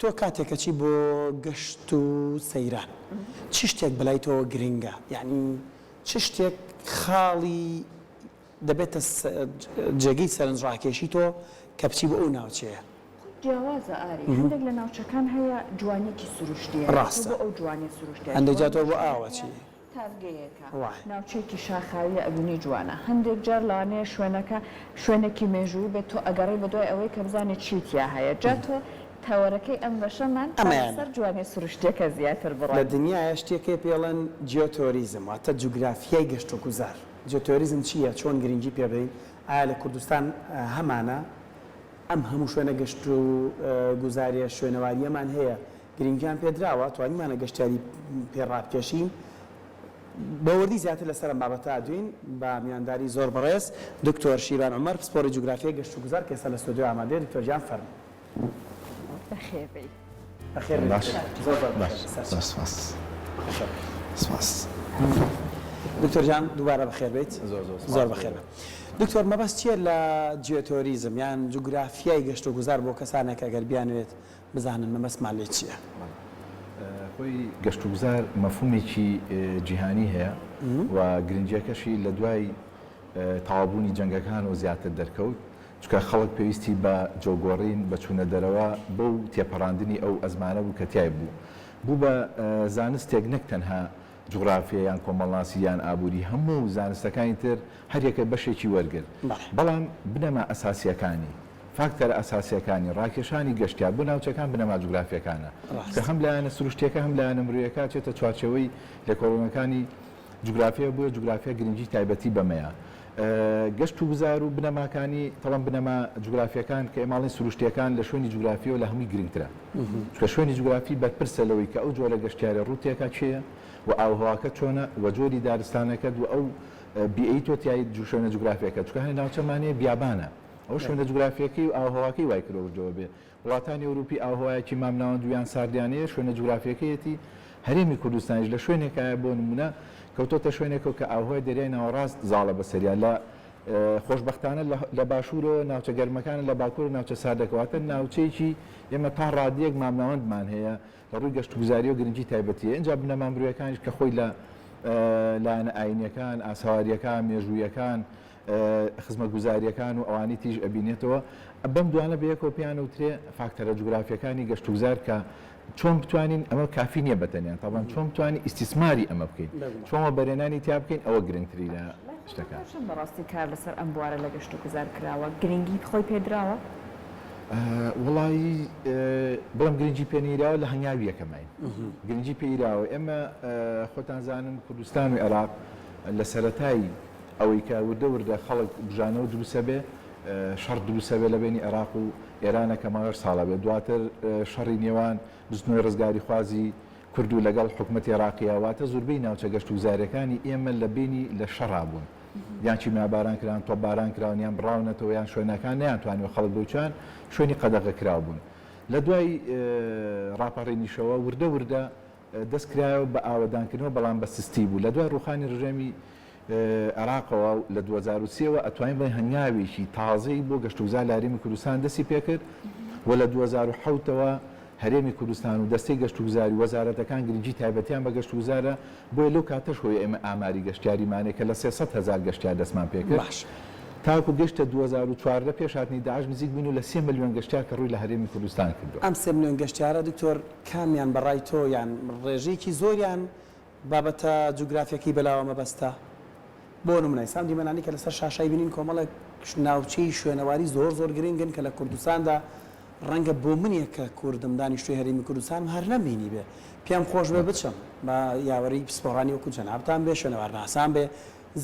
تۆ کاتێکەچی بۆ گەشت و سەیران چ شتێک بەلای تۆ گرنگە یعنی چ شتێک خاڵی دەبێتە جێگەی سەرنجڕاکێشی تۆ کە بچی بۆ ئەو ناوچەیە جیاوازە ئاری هەندێک لە ناوچەکان هەیە جوانێکی سروشتیە ڕاستە بۆ ئەو جوانی سروشتیە هەندێک جار تۆ بۆ ئاوەچی تازگەیەکە وای. ناوچەیەکی شاخاویە ئەبوونی جوانە هەندێک جار لەوانەیە شوێنێکی مێژووی بێت تۆ ئەگەڕی بەدوای ئەوەی کە بزانێت چیتیا هەیە جا تۆ تەوەرەکەی ئەم بەشەمان سەر جوانی سروشتێکە زیاتر بڕۆ لە دنیاە شتێکی پێڵەن جیۆتۆریزم واتە جوگرافیای گەشت و گوزار جیۆتۆریزم چییە چۆن گرنگی پێ بدەین ئایا لە کوردستان هەمانە ئەم هەموو شوێنە گەشت و گوزاریە شوێنەواریەمان هەیە گرنگیان پێدراوە توانیمانە گەشتیاری پێڕابکێشین بەوەردی زیاتر لەسەر بابەتە دوین بە میانداری زۆر بەڕێز دکتۆر شیران عومەر پسپۆڕی جوگرافیای گەشت و گوزار کە ئێستا لە ستۆدیۆ ئامادەیە دکتۆر جیان فەرموو بەخێربێی بەخێر سپاس دکتۆر جان دووبارە بەخێر بیت زۆر بەخێر بێت دکتۆر مەبەست چییە لە جیۆتۆریزم یان جوگرافیای گەشت و گوزار بۆ کەسانێک ئەگەر بیانوێت بزانن مەبەستمان لێ چییە خۆی گەشت و گوزار مەفهومێکی جیهانی هەیە و گرنجەکەشی لە دوای تەواوبوونی جەنگەکان و زیاتر دەرکەوت چکە خەڵک پێویستی بە جۆگۆڕین بە چوونە دەرەوە بەو تێپەڕاندنی ئەو ئەزمانە بوو کە تیای بوو بە زانستێک نەک تەنها جغرافیە یان کۆمەڵناسی یان ئابووری هەموو زانستەکانی تر هەریەکە بەشێکی وەرگرت بەڵام بنەما ئەساسیەکانی فاکتەر ئەساسیەکانی ڕاکێشانی گەشتیار بۆ ناوچەکان بنەما جوگرافیەکانە کە هەم لایەنە سروشتیەکە هەم لایەنە مرۆیەکە چێتە چوارچەوەی لێکۆڵینەکانی جوگرافیا بووە جوگرافیا گرنگی تایبەتی بەمەیە گەشت و گوزار و بنەماکانی تەڵام بنەما جوگرافیەکان کە ئێماڵی سروشتیەکان لە شوێنی جوگرافیەوە لە هەمووی گرنگترە چکە شوێنی جوگرافی بەرپرسە لەوەی کە ئەو جۆرە گەشتیارە ڕوتێکە چییە و ئاوهەواکە چۆنە و جۆری دارستانەکەت و ئەو بیئی تۆتیایی شوێنە جوگرافیەکە چکە هەنێ ناوچەمانەیە بیابانە ئەو شوێنە جوگرافیەکەی و ئاوهەواکەی وای کردەوە بێ وڵاتانی ئەوروپی ئاوهەوایەکی مامناوەند دویان ساردیانەیە شوێنە جوگرافیەکەیەتی هەرێمی کوردستانیش لە شوێنێکایە بۆ نمونە کەوتۆتە شوێنێکەوە کە ئاوهەوای دەریای ناوەڕاست زاڵە بەسەریان لە خۆشبەختانە لە باشوورەوە ناوچە گەرمەکانە لە باکوور و ناوچە ساردەکەواتە ناوچەیەکی ئێمە تا ڕادیەک مامناوەندمان هەیە لە ڕووی گەشت و گوزاری و گرنگی تایبەتیە اینجا بنەما مرۆیەکانیش کە خۆی لە لایەنە ئاینیەکان ئاساواریەکان مێژوویەکان خزمە گوزاریەکان و ئەوانی تیژ ئەبینێتەوە بەم دوانە بەیەکەوە پیان وترێ فاکتەرە جوگرافیەکانی گەشت و گوزار کە چۆن بتوانین ئەمە کافی نییە بەتەنیان تاوان چۆن بتوانین ئیسیسماری ئەمە بکەین چۆنەوە بەرێنانی تیا بکەین ئەوە گرنگتری لە شتەکان بەڕاستی کار لەسەر ئەم بوارە لە گەشت و گوزار کراوە گرنگی خۆی پێدراوە وڵی بڵم گرنگی پێنیراوە لە هەنگاوی یەکەمین گرنگی پێیراوە ئێمە خۆتان زانن کوردستان و عێراق لە سەرەتایی ئەوەی کە وردە وردە خەڵک بژانەوە دروسە بێ شەڕ دروسە بێ لە بینی عێراق و ئێرانە کە ماوەش ساڵە بێت دواتر شەڕی نێوان بزنەوەی ڕزگاری خوازی کورد و لەگەڵ حکوومەتی عێراقیەواتە زۆربەی ناوچە گەشت و گوزاریەکانی ئێمە لە بینی لە شەڕا بوون یان چیمیا باران کران تۆ باران کراون یان بڕاونەتەوە یان شوێنەکان نەیانتوانیوە خەڵک بچوان شوێنی قەدەغە کرا بوون لە دوای ڕاپەڕێنیشەوە وردە وردە دەستکرایەوە بە ئاوەدانکردنەوە بەڵام بە سستی بوو لە دوای ڕوخانی ڕژێمی عێراقەوە لە 2023ەوە ئەتوانین بڵێن هەنگاوێکی تازەی بۆ گەشت و گوزار لە هەرێمی کوردستان دەستی پێکرد و لە 2007ەوە هەرێمی کوردستان و دەستەی گەشت و گوزاری وەزارەتەکان گرنگی تایبەتیان بە گەشت و گوزارە بۆیە لەو کاتەش هۆی ئێمە ئاماری گەشتیاریمانێک کە لە 300,000 گەشتیار دەستمان پێکرد تاکو گەشتە 2014 پێش هاتنی داعش نزیک بوون و لە 3 ملیۆن گەشتیار کە ڕووی لە هەرێمی کوردستان کردو ئەم 3 ملیۆن گەشتیارە دکتۆر کامیان بەڕای تۆ یان ڕێژەیەکی زۆریان بابەتە جوگرافیەکەی بەلاوە مەبەستە بۆ نمونای سام دیمەنانی کە لەسەر شاشای بینین کۆمەڵێک ناوچەی شوێنەواری زۆر گرنگن کە لە کوردستاندا ڕەنگە بۆ منیە کە کوردم دانیشتوی هەرێمی کوردستان هەر نەبینی بێ پێم خۆش بێ بچم بە یاوەری پسپۆڕانی وەکو جەنابتان بێ شوێنەوارناسان بێ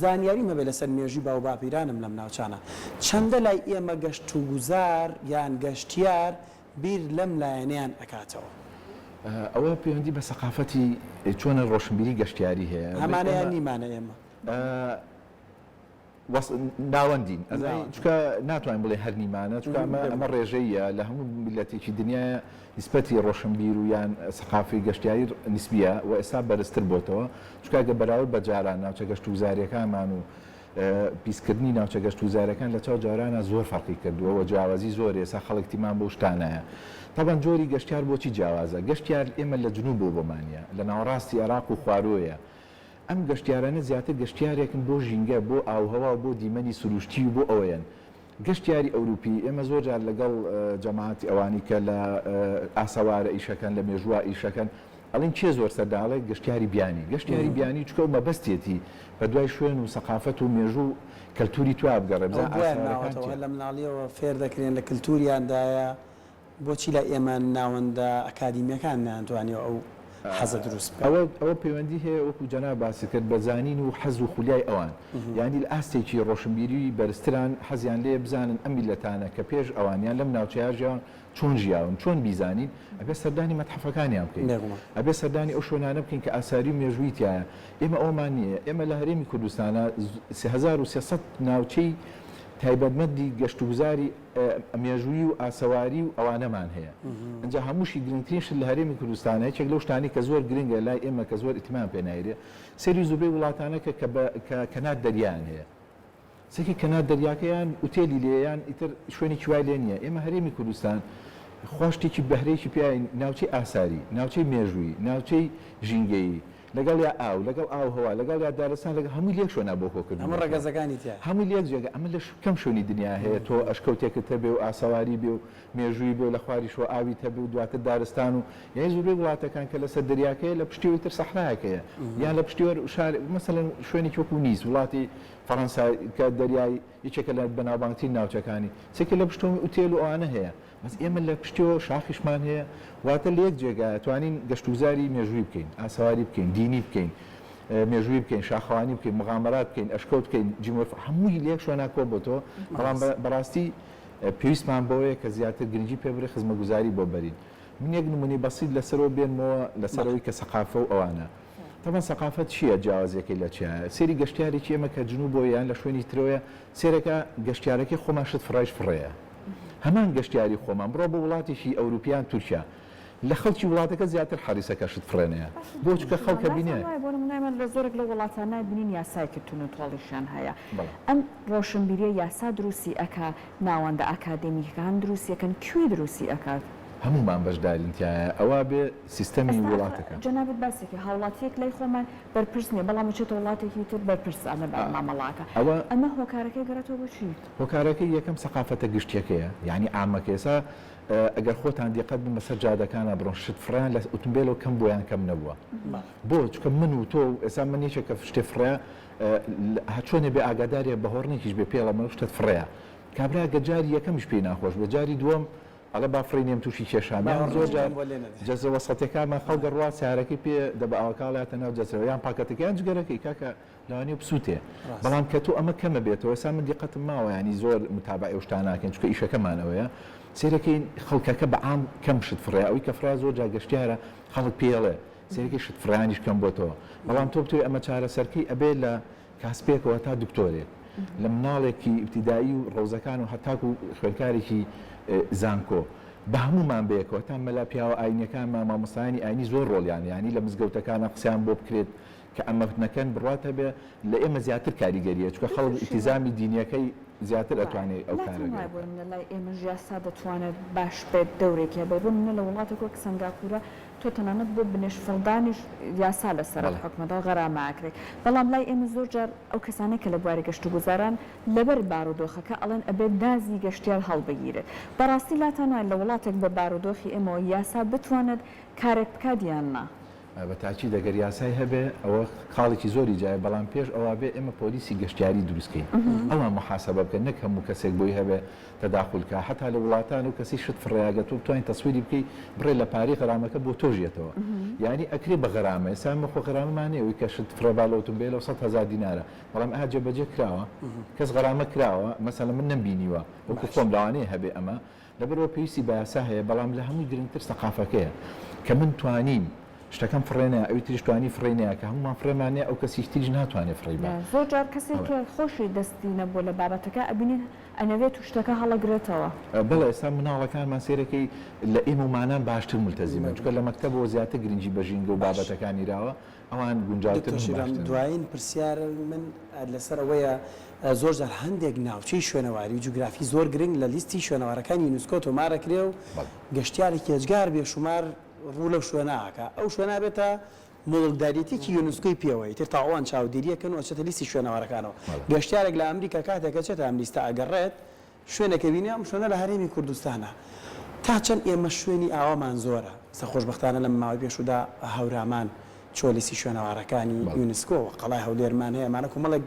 زانیاری مەبێ لەسەر مێژوی باو باپیرانم لەم ناوچانە چەندە لای ئێمە گەشت و گوزار یان گەشتیار بیر لەم لایەنیان ئەکاتەوە ئەوە پەیوەندی بە سەقافەتی چۆنە ڕۆشنبیری گەشتیاری هەیە هەمانەیان نیمانە ئێمە ناوەندین چکە ناتوانین بڵێ هەر نیمانە چکە ئەمە ڕێژەیە لە هەموو میلەتێکی دنیاە نیسبەتی ڕۆشنبیر و یان سەقافی گەشتیاری نسبیە و ئێستا بەرزتر بۆتەوە چکە گە بەراورد بە جاران ناوچە گەشت و گوزاریەکانمان و پیسکردنی ناوچە گەشت و زارەکان لە چاو جارانە زۆر فەرقی کردووە و جیاوازی زۆر ئێستا خەڵکتیمان بۆ شتانایە. طبعا جۆری گەشتیار بۆچی جیاوازە؟ گەشتیار ئێمە لە جنوب بۆ بۆمانە لە ناوەڕاستی عێراق و خوارۆیە. ئەم گەشتیارانە زیاتر گەشتیارێکن بۆ ژینگە بۆ ئاوهەوا و بۆ دیمەنی سروشتی و بۆ ئەوەیەن. گەشتیاری ئەوروپی ئێمە زۆر جار لەگەڵ جەماعەتی ئەوانی کە لە ئاسەوارە ئیشەکەن لە مێژووە ئیشەکەن ئەڵین چێ زۆر سەرداڵێک گەشتیاری بیانی گەشتیاری بیانی چکە و مەبەستێتی بە دوای شوێن و سەقافەت و مێژوو کەلتوری تو بگەڕێ لە مناڵیەوە فێر دەکرێن لە کللتوریاندایە بۆچی لە ئێمە ناوەندە ئەکادیمیەکان ناتوانێت ئەو حەزە دروست ئەوە پەیوەندی هەیە وەکو جەنا باسی کرد بە زانین و حەز و خولیای ئەوان یعنی لە ئاستێکی ڕۆشنبیری بەرزتران حەزیان لێ بزانن ئەم میلەتانە کە پێش ئەوانیان لەم ناوچەیە ژیان چۆن ژیاون چۆن بیزانین ئەبێ سەردانی مەتحەفەکانیان بکەین ئەبێ سەردانی ئەو شوێنانە بکەین کە ئاساری و مێژوویتیایە ئێمە ئەومان نییە ئێمە لە هەرێمی کوردستانە 3300 ناوچەی تایبەتمەندی گەشتوگوزاری مێژووی و ئاسەواری و ئەوانەمان هەیە ئەنجا هەمووشی گرنگترینش لە هەرێمی کوردستانە یەکێک لەو شتانی کە زۆر گرنگە لای ئێمە کە زۆر ئیتمان پێ نایرێ سەری زوبەی وڵاتانەکە کە کەنات دەریان هەیە سێکی کەنات دەریاکەیان ئوتێلی لێیان ئیتر شوێنێکی وای لێ نییە ئێمە هەرێمی کوردستان خۆشتێکی بەهرەیەکی پیاین ناوچەی ئاساری ناوچەی مێژووی ناوچەی ژینگەیی لەگەڵ یا ئاو لەگەڵ ئاوهەوا لەگەڵ یا دارستان لەگە هەمووی لێک شوێنە بۆ خۆکردن ئەمە ڕێگەزەکانی تیا هەمووی لێک جێگە ئەمە لە کەم شوێنی دنیا هەیە تۆ ئەشکەوتێکت هەبێ و ئاسەواری بێ و مێژووی بێ و لە خواری شۆ ئاوی هەبێ و دواتر دارستان و یان زۆربەی وڵاتەکان کە لەسەر دەریاکەیە لە پشتیوەی تر سەحرایەکەیە یان لە پشتیوە مەسەڵەن شوێنێکی وەکو نیس وڵاتی فەڕەنسا کە دەریای یەکێکە لە بەناوبانگترین ناوچەکانی سێکە لە پشتۆمی ئوتێل و ئەوانە هەیە بەس ئێمە لە پشتیەوە شاخیشمان هەیە واتە لە یەک جێگا توانین گەشتوگوزاری مێژووی بکەین ئاسەواری بکەین دینی بکەین مێژووی بکەین شاخەوانی بکەین مغامرات بکەین ئەشکەوت بکەین جیمۆف هەمووی لێک شوێنە کۆ بۆ تۆ بەڵام بەڕاستی پێویستمان بۆیە کە زیاتر گرنگی پێ بڕێ خزمەتگوزاری بۆ بەرین من یەک نمونەی بەسیط لەسەرەوە بێنمەوە لەسەرەوەی کە سەقافە و ئەوانە طبعا سەقافەت چییە جیاوازیەکەی لە چیە سێری گەشتیارێکی ئێمە کە جنوب بۆ یان لە شوێنی ترەوەیە سێرەکە گەشتیارەکەی خۆمان شت فڕایش فڕەیە هەمان گەشتیاری خۆمان بڕۆ بە وڵاتێکی ئەوروپیان تورکیا لە خەڵکی وڵاتەکە زیاتر حریسەکە شت فرێنەیە بۆ چکە خەڵکە بینێ بۆ نمونەمان لە زۆرێک لە وڵاتانە بینین یاسای کردتون و تۆڵیشان هەیە ئەم ڕۆشنبیریە یاسا دروستی ئەکا ناوەندە ئاکادمیکان دروستیەکەن کوێ دروستی ئەکات هەمومان بەشدارینتیایە ئەوە بێ سیستەمی وڵاتەکە جەنابەت باسێکی هاوڵاتیەک لای خۆمان بەرپرس نیە بەڵام چێتە وڵاتێکی تر بەرپرسانە مامەڵاکە ئەمە هۆکارەکەی گەڕێتەوە بۆچی هۆکارەکەی یەکەم سەقافەتە گشتیەکەیە یعنی ئامەکەێسا ئەگەر خۆتان دیقەت بن بەسەر جادەکانە بڕۆن شت فڕیان لە ئۆتۆمبیلەوە کەم بۆیان کەم نەبووە بۆ چکە من و تۆ ئێستا من یەکێکە شتێ فڕە چۆنێ بێ ئاگاداریە بەهۆڕنێکیش بێ پێڵە من شتت فڕەیە کابرا گەجاری یەکەمیش پێی ناخۆش بە جاری دووەم ئەڵە بافرینێم تووشی کێشامیان زۆر جەزەوە سەتەکانمان خەڵگە ڕوا سیارەکەی پێ دەبە ئاوکاڵاتە ناو جەزەوەیان پاکەتەکەیان جگەرەکەی کاکە لەوانێ بسووتێ بەڵام کە تۆ ئەمە کەمە بێتەوە ئێستا من دیقەتم ماوە ینی زۆر متابع ئەو شتان ناکەین چکە ئیشەکەمانەوەیە سێرەکەی خەڵکەکە بە عام کەم شت فڕێ ئەوی کە فرا زۆر جا گەشتیارە خەڵک پێڵێ سێرەکەی شت فرانیش کەم بۆتەوە بەڵام تۆ بتوێ ئەمە چارەسەرکەی ئەبێ لە کاسپێکەوە تا دکتۆرێک لە مناڵێکی ئیبتیدایی و ڕۆزەکان و هەتاکو خوێندکارێکی زانکۆ بە هەمومان بەیەکەوە تا مەلا پیاوە ئاینەکانمان مامۆستایانی ئاینی زۆر ڕۆڵیان ینی لە مزگەوتەکانە قسەیان بۆ بکرێت کە ئەمە نەکەن بڕاتە بێ لە ئێمە زیاتر کاریگەریە چکە خەڵک ئیتیزامی دینیەکەی زیاتر ئەتوانێت ئەو کارە لای ئێمە یاسا دەتوانێت باش بێت دەورێکە بێ بۆ منە لە وڵاتێکۆ کە سنگاپورە تۆ تەنانەت بۆ بنێشفڵدانیش یاسا لەسەر حکومەتەوە غەراماکرێت بەڵام لای ئێمە زۆر جار ئەو کەسانێک کە لە بواری گەشتوگوزاران لەبەر بارودۆخەکە ئەڵێن ئەبێت دازی گەشتیار هەڵبگیرێت بەڕاستی لاتانوان لە وڵاتێک بە بارودۆخی ئێمەوە یاسا بتوانێت کارێک بکات یان نا بە تاچی دەگەر یاسای هەبێ ئەوە خاڵێکی زۆری جایە بەڵام پێش ئەوە بێ ئێمە پۆلیسی گەشتیاری دروستکەین ئەوان محاسبە بکەن نەک هەموو کەسێک بۆی هەبێ تەداخولکە حتا لە وڵاتان و کەسی شت فڕیاگە تۆ بتوانین تەسویری بکەی بڕێ لە پارەی غەرامەکە بۆ تۆژێتەوە یعنی ئەکرێ بە غەرامە ئێستا خۆ غەرامەمانەیە ئەوی کە شت فرە باڵ ئۆتۆمبیلە 100,000 دینارە بەڵام ئاها جێبەجێ کراوە کەس غەرامە کراوە مەسەڵەن من نەمبینیوە وەکو خۆم لەوانەیە هەبێ ئەمە لەبەرەوە پێویستی بە یاسا هەیە بەڵام لە هەمووی گرنگتر سەقافەکەیە کە من توانیم شتەکەم فڕێنە ئەوی تریشتوانی فڕێنەیە کە هەمومان فڕێمانێ ئەو کەسی تریش ناتوانێت فڕێ بە زۆر جار کەسێک کە خۆشی دەستی نەبوو لە بابەتەکە ئەبینێ ئەنەوێت و شتەکە هەڵەگرێتەوە. بەڵێ ئێستا مناڵەکانمان سێرەکەی لە ئێمەمانان باشتر مولتەزیمە چکە لە مەکتەبەوە زیاتر گرنگی بەژینگە و بابەتەکانی راوە ئەوان گونجاوتر دوایین پرسیار من لەسەر ئەوەیە زۆر جار هەندێک ناوچەی شوێنەواری و جوگرافی زۆر گرنگ لە لیستی شوێنەوارەکانی یونسکۆ تۆمارەکرێ و گەشتیارێکی هێزگار بێشومار ڕوو لەو شوێنەکە ئەو شوێنە بێتە مڵکداریەتێکی یونسکۆی پێوەی تر تاوان چاودێریەکەن و ئەچێتە لیستی شوێنەوارەکانەوە گەشتیارێک لە ئەمریکا کاتێکە چێتە ئەم لیستە ئەگەڕێت شوێنێکە بینی ئەم شوێنە لە هەرێمی کوردستانە تا چەند ئێمە شوێنی ئاوامان زۆرە خۆشبەختانە لە ماوەی پێشودا هەورامان چۆلیسی شوێنەوارەکانی یونسکۆ قەڵای هەولێرمان هەیە مانە کومەڵک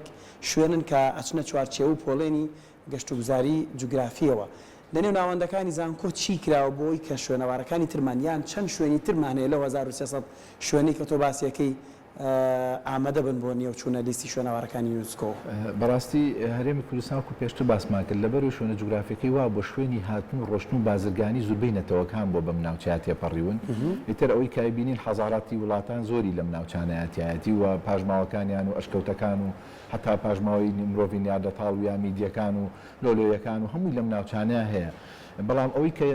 شوێنن کە ئەچنە چوارچێ و پۆڵێنی گەشت و گوزاری جوگرافیەوە لەنێو ناوەندەکانی زانکۆ چی کراوە بۆی کە شوێنەوارەکانی ترمانیان چەند شوێنی ترمانەیە لە 1300 شوێنی کە تۆ باسیەکەی ئامادە بن بۆ نیە و چوونە لیستی شوێنەوارەکانی یونسکۆ. بەڕاستی هەرێمی کوردستان و پێشتر باسمان کرد لەبەر شوێنە جوگرافیەکەی وا بۆ شوێنی هاتن و ڕۆشتن و بازرگانی زۆربەی نەتەوەکان بۆ بەم ناوچەیە تێپەڕیون ئیتر ئەوەی کە بینین حەزاراتی وڵاتان زۆری لەم ناوچانەیەتیایەتی و پاژماوەکانیان و ئەشکەوتەکان و حتا پاژماوەی مرۆڤی یاردەتاڵ و یا میدیەکان و لۆلۆیەکان و هەمووی لەم ناوچانەیە هەیە بەڵام ئەوەی کە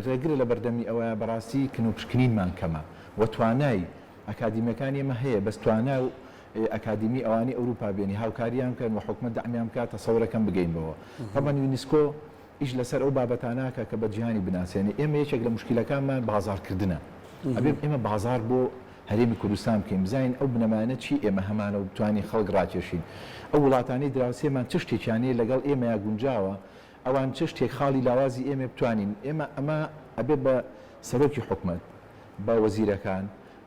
ڕێگرە لە بەردەمی ئەوەیە بەڕاستی کن و پشکنینمان کەمە و توانای ئەکادیمیەکانی ئێمە هەیە بەس توانای و ئەکادیمی ئەوانی ئەوروپا بێنی هاوکاریان کەن و حکومەت دەعمیان بکات تەسەورەکەم بگەینەوە طبعاً یونسکۆ ئیش لەسەر ئەو بابەتاناکە کە بە جیهانی بناسیێنێ ئێمە یەکێک لە مشکلەکانمان بازارکردنە ئەبێ ئێمە بازار بۆ هەرێمی کوردستان بکەین بزانین ئەو بنەمانە چی ئێمە هەمانە و بتوانین خەڵک ڕاکێشین ئەو وڵاتانی دراوسێمان چ شتێکیانەیە لەگەڵ ئێمە یا گونجاوە ئەوان چ شتێک خاڵی لاوازی ئێمە بتوانین ئێمە ئەمە ئەبێ بە سەرۆکی حکومەت بە وەزیرەکان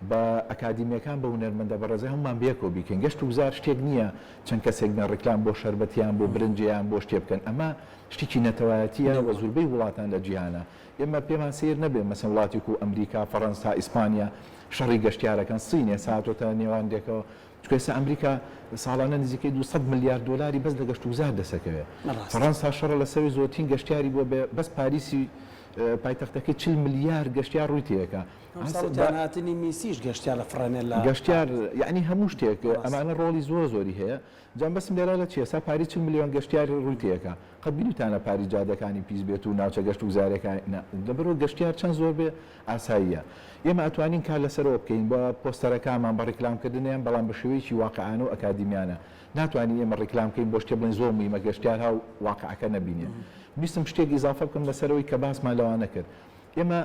بە ئەکادیمیەکان بە هونەرمەندە بە ڕێزای هەمومان بێکەوە بیکەین گەشت و گوزار شتێک نییە چەند کەسێک بێن ڕێکلام بۆ شەربەتیان بۆ برنجیان بۆ شتێ بکەن ئەمە شتێکی نەتەوایەتیە وە زۆربەی وڵاتان لە جیهانە ئێمە پێمان سیر نەبێ مەسەن وڵاتی و ئەمریکا فەڕەنسا ئیسپانیا شەڕی گەشتیارەکان سینێ ساتۆتە نێوانندێکەوە چکەسە ئەمریکا ساڵانە نزیکەی 200 میلیارد دلاری بەس لە گەشت و گوزار دەسەکەوێت فەڕەنسا شەڕە لەسەوی زۆرترین گەشتیاری بۆ بەس پاریسی پایتەختەکەی 40 میلیارد گەشتیار ڕووی تێەکە هاتنی میسیش گەشتیار لە فڕێنێ لە گەشتیار یعنی هەموو شتێک ئەمانە ڕۆڵی زۆری هەیە جام بەسم لێرە لە چێسا پاری 40 میلیۆن گەشتیار ڕووی تێەکە قەت بینیتانە پاری جادەکانی پیس بێت و ناوچە گەشت و گوزارەکان لەبەرەوە گەشتیار چەند زۆر بێ ئاساییە ئێمە ئەتوانین کار لەسەرەوە بکەین بە پۆستەرەکانمان بە ڕێکلامکردنیان بەڵام بە شێوەیەکی واقعانە و ئەکادیمیانە ناتوانین ئێمە ڕێکلام بکەین بۆ شتێ بڵین زۆر مهمە گەشتیار ها و واقعەکە نەبینێ ویستم شتێک ئیزافە بکەم لەسەرەوەی کە باسمان لەوانە کرد ئێمە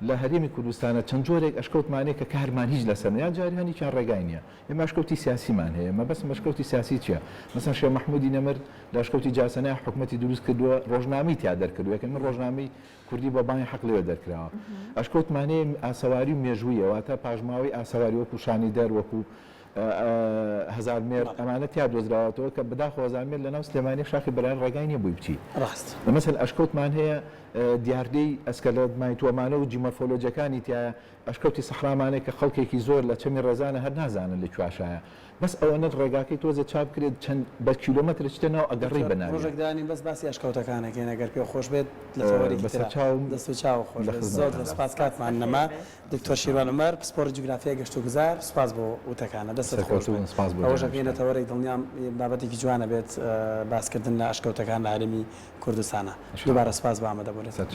لە هەرێمی کوردستانە چەند جۆرێک ئەشکەوتمانەیە کە کارمان هیچ لەسەر یا جاریانی چیان ڕێگای نییە ئێمە ئەشکەوتی سیاسیمان هەیە مە بەس مەشکەوتی سیاسی چییە مەسەن شێخ مەحموودی نەمرد لە ئەشکەوتی جاسەنای حکومەتی دروست کردووە ڕۆژنامەی تیا دەرکردووە کە من ڕۆژنامەی کوردی بە بانی حەق لێوە دەرکراوە ئەشکەوتمانەیە ئاسەواری و مێژوویەوە تا پاژماوەی ئاسەواری وەکو شانی دەر وەکو هزار مێر ئەمانە تیا دۆزراوەتەوە کە بەداخۆ هزار مێر لە ناو سلێمانی شاخی بەران ڕێگای نییە بووی بچی ڕاست مەسەل ئەشکەوتمان هەیە دیاردەی ئەسکەلەتمای تۆمانە و جیمەفۆلۆجەکانی تایە ئەشکەوتی سەحرامانەیە کە خەڵکێکی زۆر لە چەمی ڕێزانە هەر نازانن لە کوێشایە بەس ئەوەنە ڕێگاکەی تۆزە چاپ کرێت چەند بە کیلۆمەتر چتەنەوە ئەگەڕی بەناوی ڕۆژێکدانی بەس باسی ئەشکەوتەکانەکەی نەگەر پێ خۆش بێت لە تەوەرێکی دەست و چاو خۆش زۆر سپاس کاتمان نەما دکتۆر شیروان عومەر پسپۆرت جوگرافیا گەشت و گوزار سپاس بۆ وتەکانە دەستت خۆش ئەوەشەکەینە تەوەرێک دڵنیام بابەتێکی جوانە بێت باسکردن لە ئەشکەوتەکان لە هەرێمی کوردستانە دووبارە سپاس بە ئامادەبوونێت